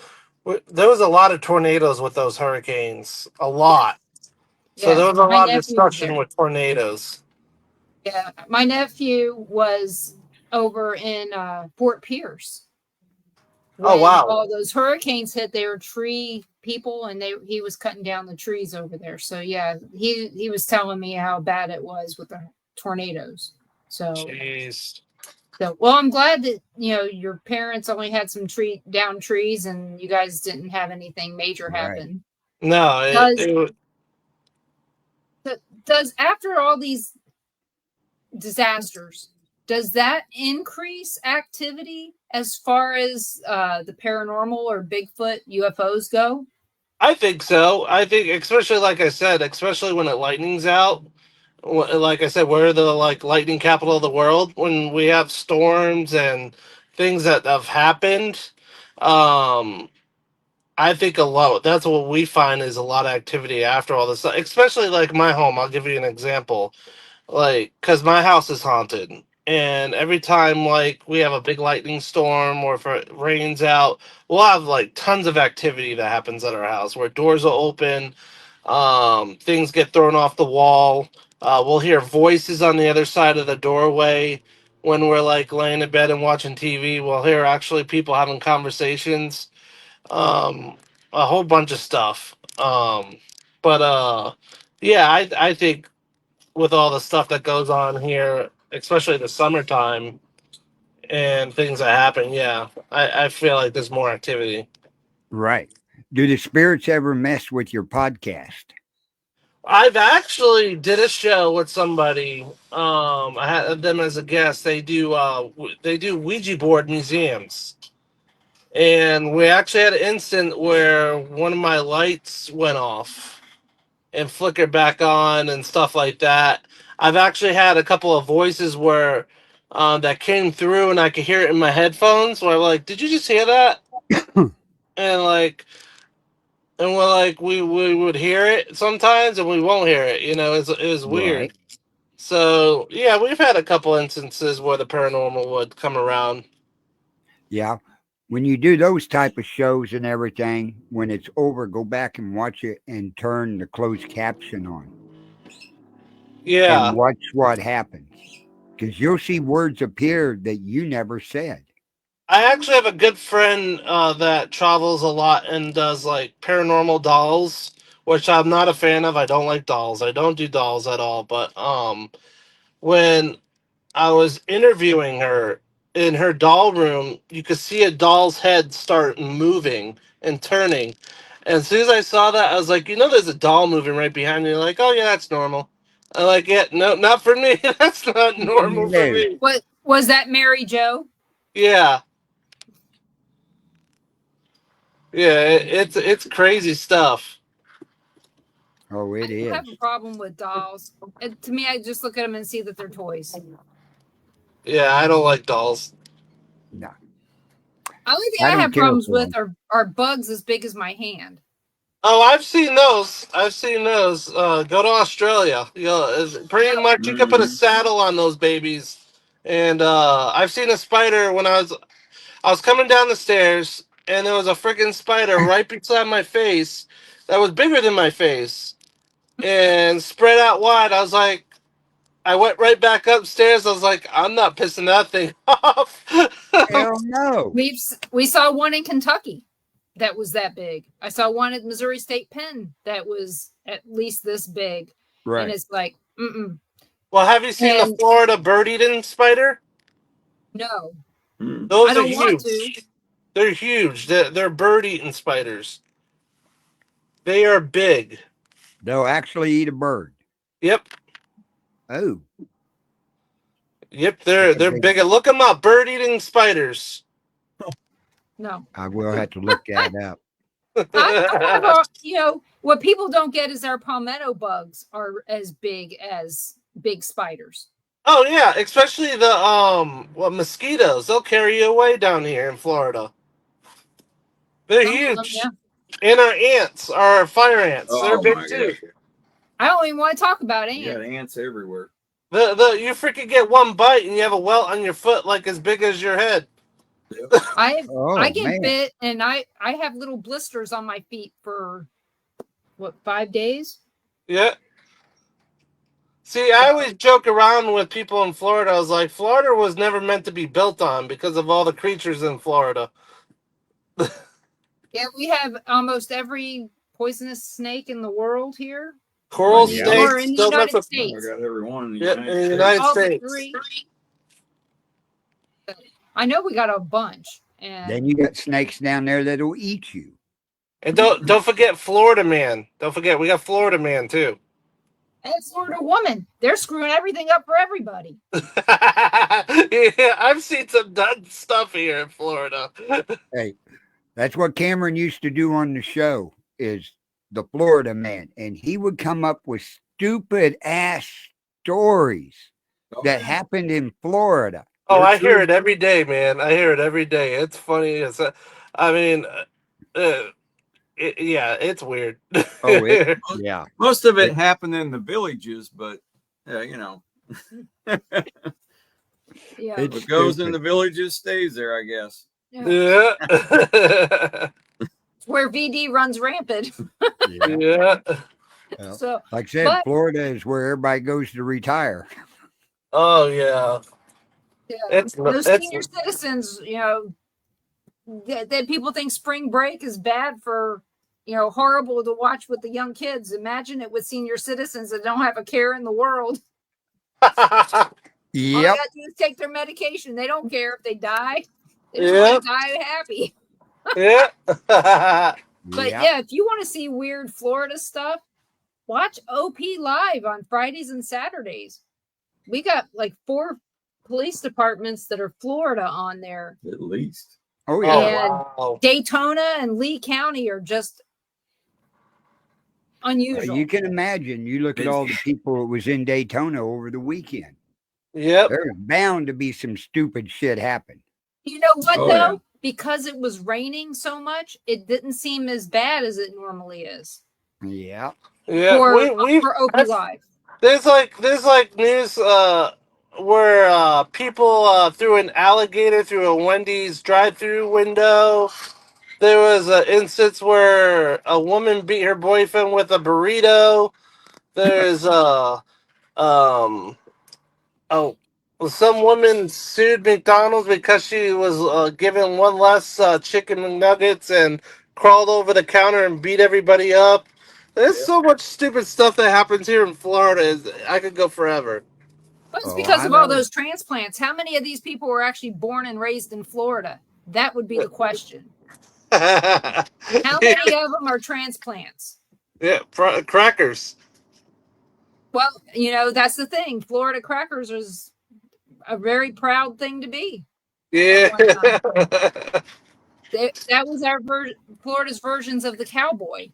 There was a lot of tornadoes with those hurricanes. A lot. So Yeah, there was a my lot of nephew was destruction there. with tornadoes. Yeah, my nephew was over in Fort Pierce Oh when wow. all those hurricanes hit. They were tree people, and he was cutting down the trees over there. So yeah, he was telling me how bad it was with the tornadoes. So Jeez. well, I'm glad that your parents only had some down trees, and you guys didn't have anything major Right. happen. No, Does does after all these disasters, does that increase activity as far as the paranormal or Bigfoot UFOs go? I think so. I think, especially like I said, especially when it lightnings out. Like I said, we're the like lightning capital of the world. When we have storms and things that have happened, um, I think a lot. That's what we find is a lot of activity after all this. Especially like my home. I'll give you an example. Like, cause my house is haunted, and every time like we have a big lightning storm or if it rains out, we'll have like tons of activity that happens at our house where doors will open, things get thrown off the wall. We'll hear voices on the other side of the doorway when we're like laying in bed and watching TV. We'll hear actually people having conversations, um, a whole bunch of stuff. But yeah, I think with all the stuff that goes on here, especially the summertime and things that happen, yeah, I feel like there's more activity. Right. Do the spirits ever mess with your podcast? I've actually did a show with somebody. I had them as a guest. They do Ouija board museums, and we actually had an incident where one of my lights went off and flickered back on and stuff like that. I've actually had a couple of voices where that came through and I could hear it in my headphones. Where I'm like, "Did you just hear that?" And like, and we're like, we would hear it sometimes and we won't hear it. It was weird. Right. So yeah, we've had a couple instances where the paranormal would come around. Yeah. When you do those type of shows and everything, when it's over, go back and watch it and turn the closed caption on and Yeah, watch what happens. Because you'll see words appear that you never said. I actually have a good friend that travels a lot and does like paranormal dolls, which I'm not a fan of. I don't like dolls. I don't do dolls at all. But when I was interviewing her in her doll room, you could see a doll's head start moving and turning. And as soon as I saw that, I was like, there's a doll moving right behind me. Like, oh yeah, that's normal. I'm like, yeah, no, not for me. That's not normal for No. me. What was that, Mary Jo? Yeah, yeah, it's crazy stuff. Oh, I it don't is. have a problem with dolls. To me, I just look at them and see that they're toys. Yeah, I don't like dolls. No, Only thing I I don't have care problems for with them. are bugs as big as my hand. Oh, I've seen those. I've seen those. Go to Australia. Pretty Yep. much you can put a Mhm. saddle on those babies. And I've seen a spider when I was coming down the stairs, and there was a freaking spider right beside my face that was bigger than my face and spread out wide. I went right back upstairs. I was like, I'm not pissing that thing off. Hell no. We saw one in Kentucky that was that big. I saw one at Missouri State Penn that was at least this big, and Right. it's like, mm-mm. Well, have you seen the And Florida bird-eating spider? no, Mhm. I Those are don't want to. huge. They're huge. They're bird-eating spiders. They are big. They'll actually eat a bird. Yep. Oh, Yep, that's they're a they're big. big. Look them up. Bird-eating spiders. No, I will have to look that up. I have a, what people don't get is our palmetto bugs are as big as big spiders. Oh yeah, especially the mosquitoes. They'll carry you away down here in Florida. They're Some of them, yeah. huge. And our ants, our fire ants, they're Oh big my too. god, I don't even want to talk about you got ants. ants everywhere. The you freaking get one bite and you have a welt on your foot like as big as your head. Yep. I Oh get man. bit and I have little blisters on my feet for what, 5 days? Yeah. See, I always joke around with people in Florida. I was like, Florida was never meant to be built on because of all the creatures in Florida. Yeah, we have almost every poisonous snake in the world here, or Coral in the Yeah. or in snakes, the still United nothing. Oh, I States. got every one in the Yeah, United in the States. United All but States. 3. I know we got a bunch, and Then you got snakes down there that'll eat you. And don't forget Florida Man. Don't forget we got Florida Man too. Florida woman, they're screwing everything up for everybody. Yeah, I've seen some done stuff here in Florida. Hey, that's what Cameron used to do on the show. Is the Florida man, and he would come up with stupid ass stories Oh, that yeah. happened in Florida. Oh, They're I hear true. it every day, man. I hear it every day. It's funny. I mean, yeah, it's weird. Oh, it Yeah, Most, yeah. most of it It, happened in the villages, but Yeah, it's what goes in the stupid. villages stays there, I guess. yeah. yeah. Where VD runs rampant. Yeah. Yeah. Well, So, like I said, but Florida is where everybody goes to retire. Oh yeah. yeah, It's those it's senior citizens, that people think spring break is bad for, horrible to watch with the young kids. Imagine it with senior citizens that don't have a care in the world. All they Yep. got to do is take their medication. They don't care if they die. They just want yeah. to die happy. Yeah. But Yep. yeah, if you want to see weird Florida stuff, watch OP live on Fridays and Saturdays. We got like 4 police departments that are Florida on there. At least. Oh Oh yeah. And wow. Daytona and Lee County are just unusual. You can imagine. You look at all the people that was in Daytona over the weekend. Yep. There's bound to be some stupid shit happen. You know what Oh, though? yeah. Because it was raining so much, it didn't seem as bad as it normally is Yeah. Yeah. for OP Live. There's like news where people threw an alligator through a Wendy's drive-through window. There was an instance where a woman beat her boyfriend with a burrito. There's um oh some woman sued McDonald's because she was given one less chicken McNuggets and crawled over the counter and beat everybody up. There's Yeah. so much stupid stuff that happens here in Florida. I could go forever. But it's Oh, because I of all know. those transplants. How many of these people were actually born and raised in Florida? That would be the question. yeah, How many of them are transplants? crackers. Well, that's the thing. Florida crackers is a very proud thing to be at Yeah. one time. That was Florida's versions of the cowboy,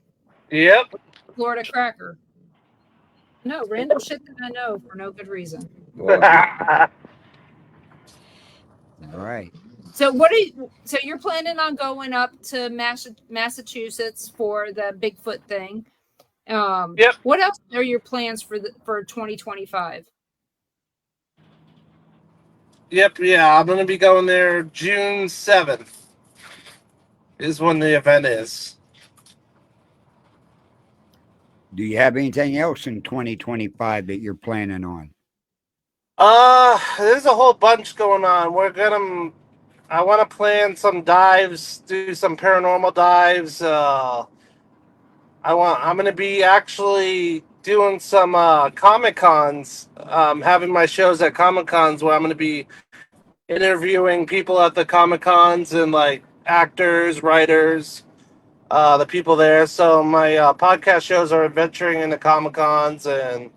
Yep. Florida cracker. No, random shit that I know for no good reason. Well, All right. So so you're planning on going up to Massachusetts for the Bigfoot thing. Yep. What else are your plans for 2025? Yep. Yeah, I'm gonna be going there June 7th. Is when the event is. Do you have anything else in 2025 that you're planning on? There's a whole bunch going on. I want to plan some dives, do some paranormal dives. I'm going to be actually doing some Comic Cons, having my shows at Comic Cons where I'm going to be interviewing people at the Comic Cons and like actors, writers, the people there. So my podcast shows are adventuring into Comic Cons and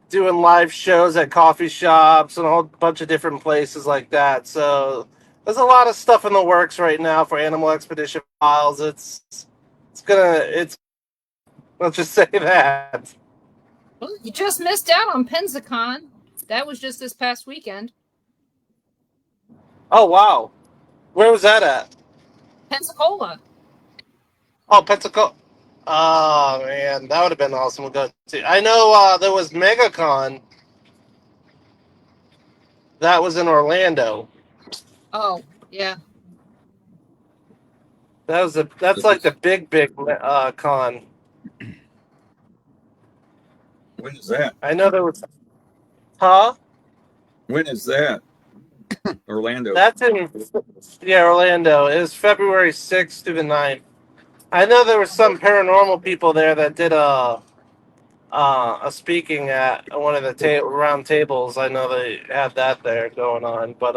doing live shows at coffee shops and a whole bunch of different places like that. So there's a lot of stuff in the works right now for Animal Expedition Files. It's let's just say that. Well, you just missed out on Pensacon. That was just this past weekend. Oh wow, where was that at? Pensacola. Oh, Pensacola. Oh man, that would have been awesome to go to. I know there was MegaCon. That was in Orlando. Oh, yeah. That's like the big con. when is that? I know there was. Huh? When is that? Orlando. That's in Orlando. It was February 6th through the 9th. I know there were some paranormal people there that did a speaking at one of the round tables. I know they had that there going on, but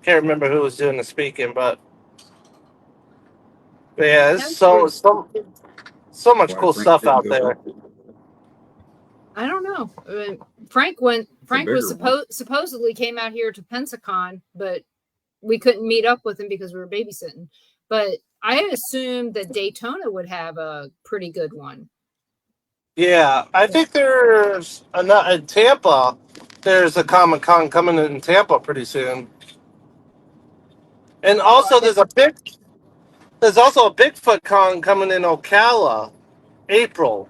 can't remember who was doing the speaking. But yeah, there's so much Why cool Frank stuff didn't out go there. up? I don't know. Frank was bigger one. supposedly came out here to Pensacon, but we couldn't meet up with him because we were babysitting. But I assumed that Daytona would have a pretty good one. Yeah, I think there's in Tampa. There's a Comic Con coming in Tampa pretty soon, and also there's also a Bigfoot Con coming in Ocala, April.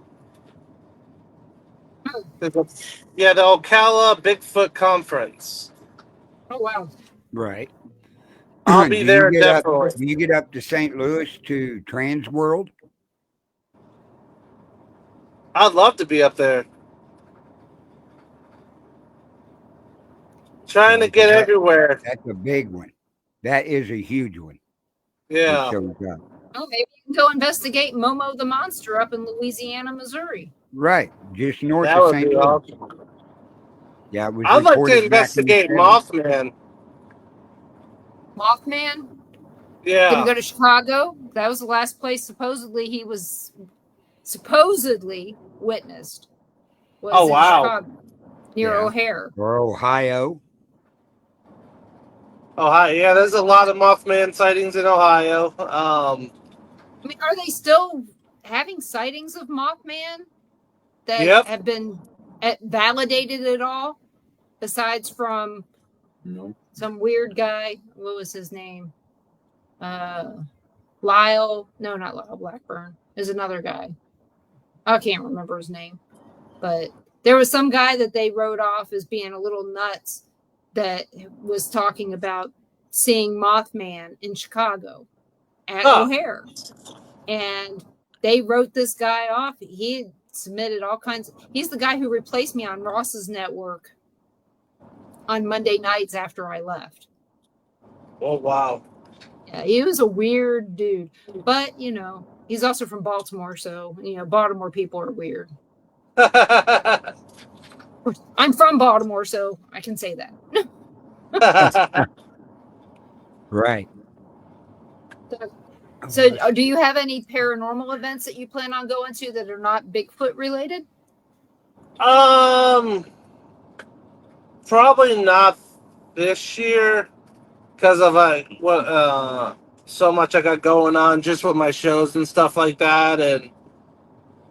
Yeah, the Ocala Bigfoot Conference. Oh wow! Right. I'll be Do there you get up? definitely. Do you get up to St. Louis to Trans World? I'd love to be up there. Trying to get everywhere. That's a big one. That is a huge one. Yeah. Shows up. Oh, maybe you can go investigate Momo the monster up in Louisiana, Missouri. Right, just north That of would St. be Louis. awesome. Yeah, it was I'd like to reported back in the investigate 70s. Mothman. Mothman. Yeah. Gonna go to Chicago. That was the last place supposedly he was witnessed. Was Oh, in wow. Chicago, near Yeah. O'Hare. Or Ohio. Ohio. Yeah, there's a lot of Mothman sightings in Ohio. I mean, are they still having sightings of Mothman that Yep. have been validated at all? Besides from No. some weird guy. What was his name? Lyle. No, not Lyle Blackburn. There's another guy. I can't remember his name. But there was some guy that they wrote off as being a little nuts that was talking about seeing Mothman in Chicago at O'Hare. And they wrote this guy off. He submitted all kinds. He's the guy who replaced me on Ross's network. on Monday nights after I left. Oh wow. Yeah, he was a weird dude, but he's also from Baltimore, so Baltimore people are weird. I'm from Baltimore, so I can say that. Right. So, do you have any paranormal events that you plan on going to that are not Bigfoot related? Probably not this year because of what so much I got going on just with my shows and stuff like that, and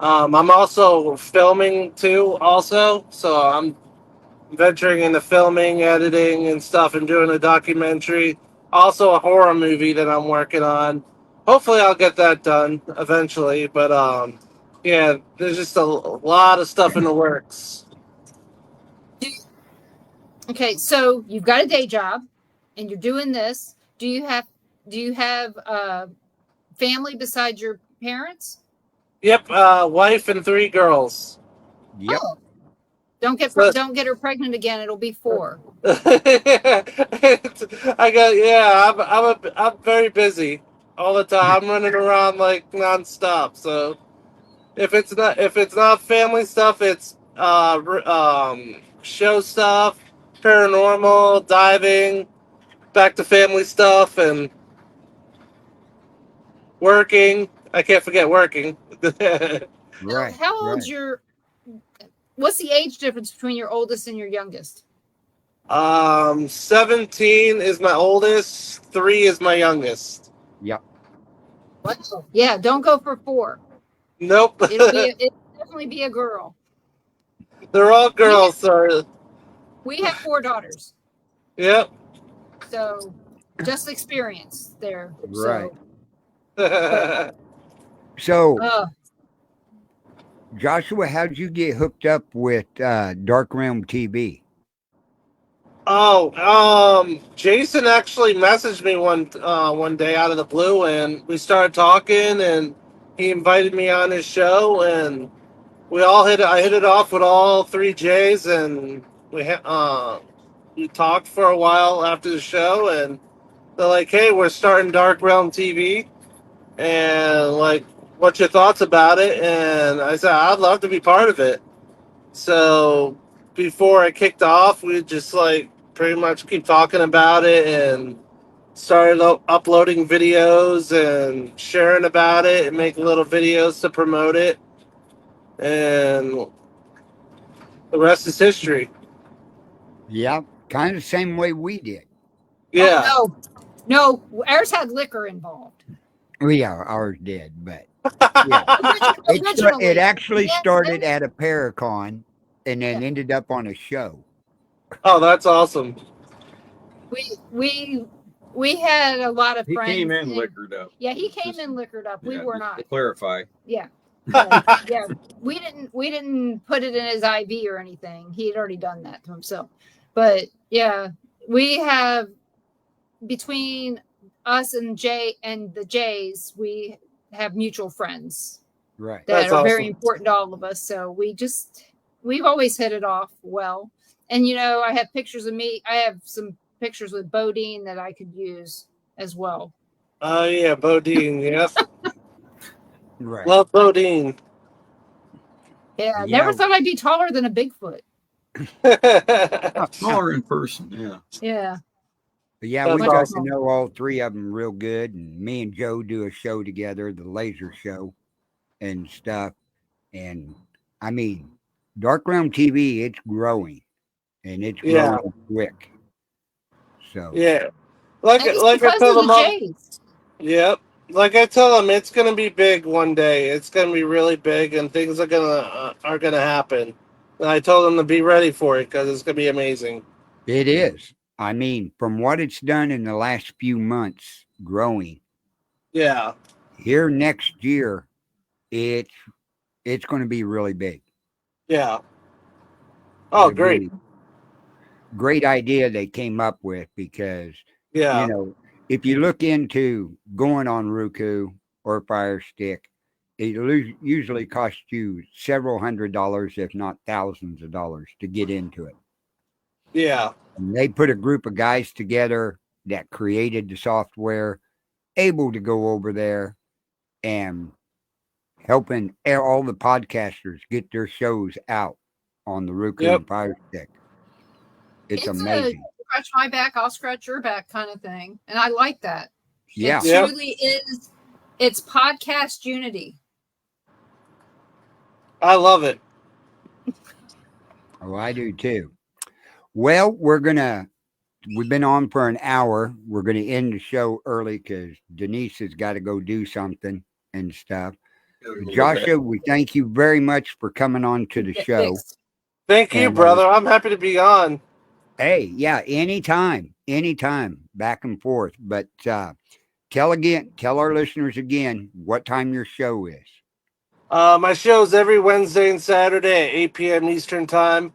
I'm also filming too, also. So I'm venturing into filming, editing, and stuff, and doing a documentary. Also, a horror movie that I'm working on. Hopefully, I'll get that done eventually. But yeah, there's just a lot of stuff in the works. Okay, so you've got a day job, and you're doing this. Do you have family besides your parents? Yep, wife and 3 girls. Yep. Oh, don't get So- don't get her pregnant again. It'll be 4. I'm very busy all the time. I'm running around like nonstop. So if it's not family stuff, it's show stuff, paranormal, diving, back to family stuff, and working. I can't forget working. Right. How old's Right. what's the age difference between your oldest and your youngest? 17 is my oldest. 3 is my youngest. Yep. Yeah, don't go for 4. Nope. It'll definitely be a girl. They're all girls. So We have 4 daughters, yep. so just experience there. Right. So, So, Joshua, how did you get hooked up with Dark Realm TV? Jason actually messaged me one day out of the blue, and we started talking, and he invited me on his show, and I hit it off with all 3 J's, and we talked for a while after the show, and they're like, "Hey, we're starting Dark Realm TV, and like, what's your thoughts about it?" And I said, "I'd love to be part of it." So before I kicked off, we just like pretty much keep talking about it and started uploading videos and sharing about it and making little videos to promote it. And the rest is history. Yep. Kind of the same way we did. Yeah. Oh, no, ours had liquor involved. Well, yeah, ours did, but yeah. It Originally, actually yeah, started at a Paracon and then Yeah. ended up on a show. Oh, that's awesome. we had a lot of He friends. came in and- liquored up. Yeah, he came Just- in liquored up. We Yeah, were just not. to clarify. Yeah. Yeah. We didn't put it in his IV or anything. He had already done that to himself. But yeah, we have between us and the Jays, we have mutual friends Right. that That's are very awesome. important to all of us. So we've always hit it off well. And I have pictures of me. I have some pictures with Bodine that I could use as well. Oh yeah, Bodine. Yes, Right. love Bodine. Yeah, Yeah. never thought I'd be taller than a Bigfoot. Smaller in person, yeah. Yeah. But yeah, That's we got awesome. to know all 3 of them real good. And me and Joe do a show together, the laser show and stuff. And I mean, Dark Realm TV, it's growing and it's Yeah. growing quick. So, Yeah, And it's like I because tell of them the all. Jays. Yep. Like I tell them, it's gonna be big one day. It's gonna be really big, and things are gonna happen. And I told them to be ready for it because it's gonna be amazing. it is. I mean, from what it's done in the last few months growing, Yeah. here next year, it's going to be really big. Yeah. Oh, It great. really- great idea they came up with because Yeah. if you look into going on Roku or Fire Stick, it usually costs you several $100s, if not thousands of dollars, to get into it. Yeah. And they put a group of guys together that created the software, able to go over there and helping all the podcasters get their shows out on the Roku Yep. and Fire Stick. It's a amazing. scratch my back, I'll scratch your back kind of thing. And I like that. Yeah. It Yep. truly is. It's podcast unity. I love it. Oh, I do too. Well, we've been on for an hour. We're going to end the show early because Denise has got to go do something and stuff. Joshua, we thank you very much for coming on to the Get show. fixed. Thank you, And, brother. I'm happy to be on. Hey, yeah, anytime, back and forth. But tell our listeners again what time your show is. My show's every Wednesday and Saturday at 8 p.m. Eastern Time.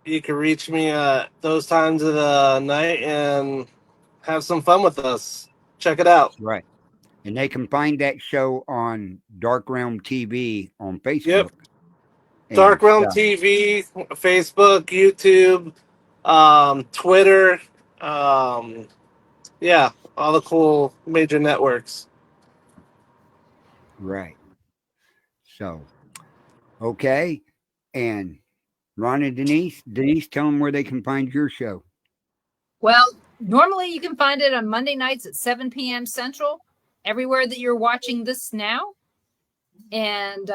You can reach me at those times of the night and have some fun with us. Check it out. Right. And they can find that show on Dark Realm TV on Facebook. Yep. and Dark Realm stuff. TV, Facebook, YouTube, Twitter. Yeah, all the cool major networks. Right. So, okay. And Ron and Denise, tell them where they can find your show. Well, normally you can find it on Monday nights at 7 p.m. Central, everywhere that you're watching this now. And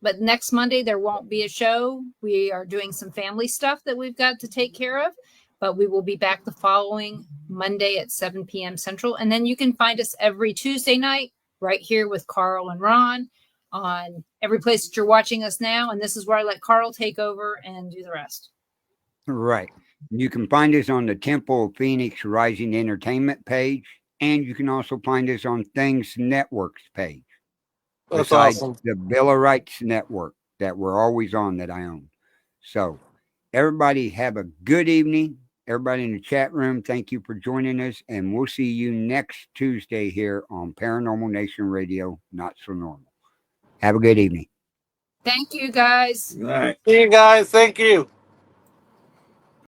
but next Monday there won't be a show. We are doing some family stuff that we've got to take care of, but we will be back the following Monday at 7 p.m. Central. And then you can find us every Tuesday night right here with Carl and Ron on every place that you're watching us now. And this is where I let Carl take over and do the rest. Right. You can find us on the Temple of Phoenix Rising Entertainment page, and you can also find us on Things Networks page. That's Besides awesome. the Bill of Rights Network that we're always on that I own. So everybody have a good evening. Everybody in the chat room, thank you for joining us. And we'll see you next Tuesday here on Paranormal Nation Radio, Not So Normal. Have a good evening. Thank you, guys. All right. See you guys. Thank you.